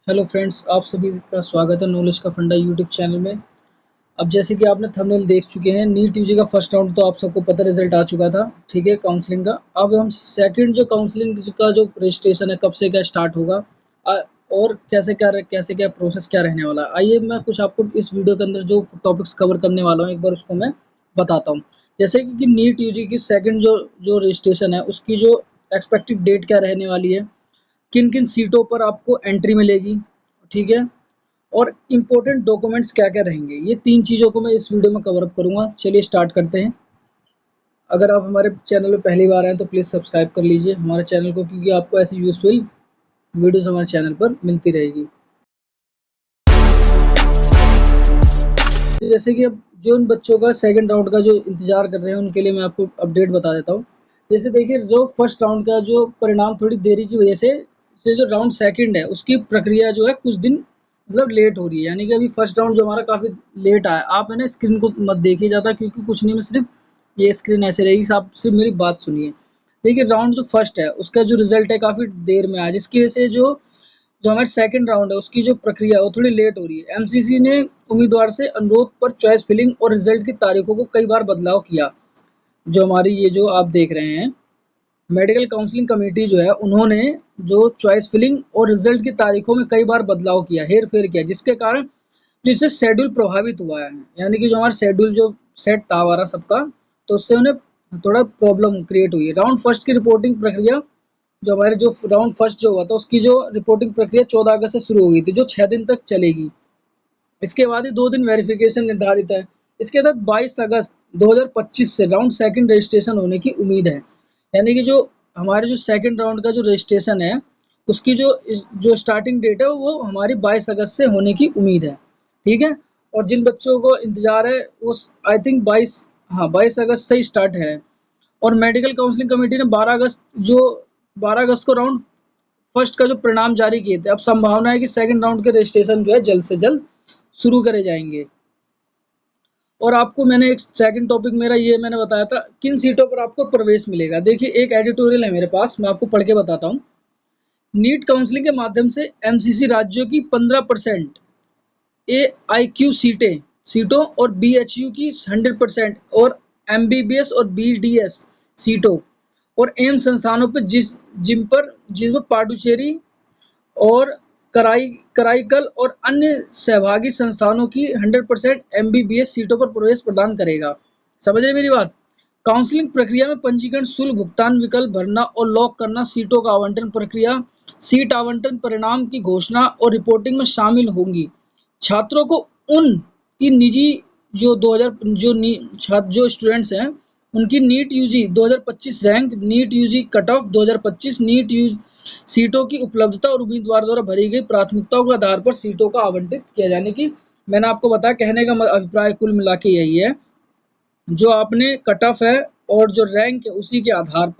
Hello friends, आप सभी का स्वागत है नॉलेज का फंडा यूट्यूब चैनल में। अब जैसे कि आपने थंबनेल देख चुके हैं, नीट यूजी का फर्स्ट राउंड तो आप सबको पता रिजल्ट आ चुका था, ठीक है, काउंसलिंग का। अब हम सेकंड जो काउंसलिंग का जो रजिस्ट्रेशन है, कब से क्या स्टार्ट होगा और कैसे क्या प्रोसेस क्या रहने वाला है। आइए मैं कुछ आपको इस वीडियो के अंदर जो टॉपिक्स कवर करने वाला हूँ, एक बार उसको मैं बताता हूँ। जैसे कि नीट यूजी की सेकंड जो जो रजिस्ट्रेशन है, उसकी जो एक्सपेक्टेड डेट क्या रहने वाली है, किन किन सीटों पर आपको एंट्री मिलेगी, ठीक है, और इम्पोर्टेंट डॉक्यूमेंट्स क्या क्या रहेंगे, ये तीन चीज़ों को मैं इस वीडियो में कवर अप करूंगा। चलिए स्टार्ट करते हैं। अगर आप हमारे चैनल में पहली बार आए तो प्लीज़ सब्सक्राइब कर लीजिए हमारे चैनल को, क्योंकि आपको ऐसी यूजफुल वीडियोस हमारे चैनल पर मिलती रहेगी। जैसे कि अब जो उन बच्चों का सेकंड राउंड का जो इंतजार कर रहे हैं, उनके लिए मैं आपको अपडेट बता देता हूँ। जैसे देखिए, जो फर्स्ट राउंड का जो परिणाम थोड़ी देरी की वजह से जो राउंड सेकंड है, उसकी प्रक्रिया जो है कुछ दिन मतलब लेट हो रही है। यानी कि अभी फर्स्ट राउंड जो हमारा काफ़ी लेट आया। आप है ना स्क्रीन को मत देखिए ज़्यादा, क्योंकि कुछ नहीं, मैं सिर्फ ये स्क्रीन ऐसे रहेगी। आप सिर्फ मेरी बात सुनिए। देखिए, राउंड जो फर्स्ट है उसका जो रिजल्ट है काफ़ी देर में आया, जिसकी वजह से जो जो हमारे सेकंड राउंड है उसकी जो प्रक्रिया है वो थोड़ी लेट हो रही है। एमसीसी ने उम्मीदवार से अनुरोध पर चॉइस फिलिंग और रिजल्ट की तारीखों को कई बार बदलाव किया। जो हमारी ये जो आप देख रहे हैं, मेडिकल काउंसलिंग कमेटी जो है, उन्होंने जो चॉइस फिलिंग और रिजल्ट की तारीखों में कई बार बदलाव किया, हेर फेर किया, जिसके कारण जिससे शेड्यूल प्रभावित हुआ है। यानी कि जो हमारा शेड्यूल जो सेट था हमारा सबका, तो उससे उन्हें थोड़ा प्रॉब्लम क्रिएट हुई है। राउंड फर्स्ट की रिपोर्टिंग प्रक्रिया, जो हमारे जो राउंड फर्स्ट जो हुआ था, उसकी जो रिपोर्टिंग प्रक्रिया 14 अगस्त से शुरू हो गई थी, जो 6 दिन तक चलेगी। इसके बाद ही 2 दिन वेरिफिकेशन निर्धारित है। इसके तहत 22 अगस्त 2025 से राउंड सेकंड रजिस्ट्रेशन होने की उम्मीद है। यानी कि जो हमारे जो सेकंड राउंड का जो रजिस्ट्रेशन है, उसकी जो स्टार्टिंग डेट है वो हमारी 22 अगस्त से होने की उम्मीद है, ठीक है। और जिन बच्चों को इंतजार है वो आई थिंक 22 अगस्त से ही स्टार्ट है। और मेडिकल काउंसलिंग कमेटी ने 12 अगस्त को राउंड फर्स्ट का जो परिणाम जारी किए थे। अब संभावना है कि सेकंड राउंड के रजिस्ट्रेशन जो है जल्द से जल्द शुरू करे जाएंगे। और आपको मैंने एक सेकंड टॉपिक मेरा ये मैंने बताया था, किन सीटों पर आपको प्रवेश मिलेगा। देखिए, एक एडिटोरियल है मेरे पास, मैं आपको पढ़ के बताता हूँ। नीट काउंसलिंग के माध्यम से एमसीसी राज्यों की 15% AIQ सीटों और BHU की 100% और MBBS और BDS सीटों और एम्स संस्थानों पर जिसमें पांडुचेरी और कराईकल और अन्य सहभागी संस्थानों की 100% MBBS सीटों पर प्रवेश प्रदान करेगा। समझ रहे मेरी बात। काउंसलिंग प्रक्रिया में पंजीकरण शुल्क, भुगतान विकल्प भरना और लॉक करना, सीटों का आवंटन प्रक्रिया, सीट आवंटन परिणाम की घोषणा और रिपोर्टिंग में शामिल होंगी। छात्रों को उनकी निजी जो 2000 जो स्टूडेंट्स हैं, उनकी NEET UG 2025 rank, NEET UG cut off 2025, NEET UG सीटों की उपलब्धता और उम्मीदवार द्वारा भरी गई प्राथमिकताओं के आधार पर सीटों का आवंटित किया जाने की। मैंने आपको बताया, कहने का अभिप्राय कुल मिला के यही है, जो आपने कट ऑफ है और जो रैंक है उसी के आधार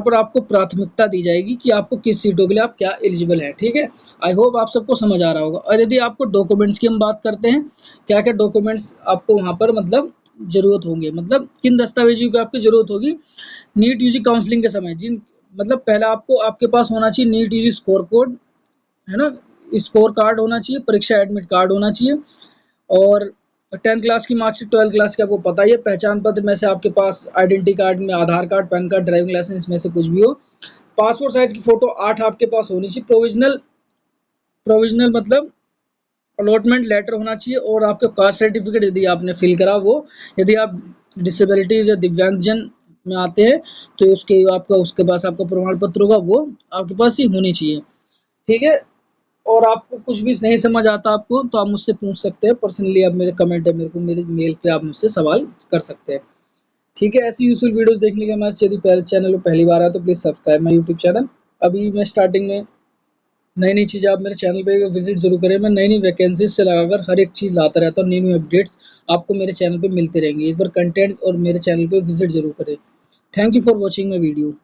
पर आपको प्राथमिकता दी जाएगी कि आपको किस सीटों के लिए आप क्या एलिजिबल है, ठीक है। आई होप आप सबको समझ आ रहा होगा। और यदि आपको डॉक्यूमेंट्स की हम बात करते हैं, क्या क्या डॉक्यूमेंट्स आपको वहाँ पर मतलब जरूरत होंगे, मतलब किन दस्तावेजों की आपकी जरूरत होगी नीट यूजी काउंसलिंग के समय। जिन मतलब पहला आपको आपके पास होना चाहिए नीट यूजी स्कोर कोड, है ना, स्कोर कार्ड होना चाहिए, परीक्षा एडमिट कार्ड होना चाहिए, और 10th क्लास की मार्कशीट, 12th क्लास की आपको पता ही है। पहचान पत्र में से आपके पास आइडेंटिटी कार्ड में Aadhaar card, PAN card, driving licence में से कुछ भी हो। पासपोर्ट साइज की फोटो 8 आपके पास होनी चाहिए। प्रोविजनल मतलब अलॉटमेंट लेटर होना चाहिए, और आपका कास्ट सर्टिफिकेट यदि आपने फिल करा वो, यदि आप डिसेबिलिटीज या दिव्यांगजन में आते हैं तो उसके पास आपका प्रमाण पत्र होगा, वो आपके पास ही होनी चाहिए, ठीक है। और आपको कुछ भी नहीं समझ आता आपको, तो आप मुझसे पूछ सकते हैं पर्सनली। आप मेरे कमेंट है, मेरे को मेरे मेल पे आप मुझसे सवाल कर सकते हैं, ठीक है। ऐसी यूजफुल वीडियोस देखने के लिए यदि पहले चैनल पर पहली बार आया तो please subscribe my YouTube channel. अभी मैं स्टार्टिंग में नई नई चीज़ें आप मेरे चैनल पे विजिट जरूर करें। मैं नई नई वैकेंसीज से लगाकर हर एक चीज़ लाता रहता हूँ। नई नई अपडेट्स आपको मेरे चैनल पे मिलते रहेंगे। एक बार कंटेंट और मेरे चैनल पे विजिट जरूर करें। Thank you for watching my video.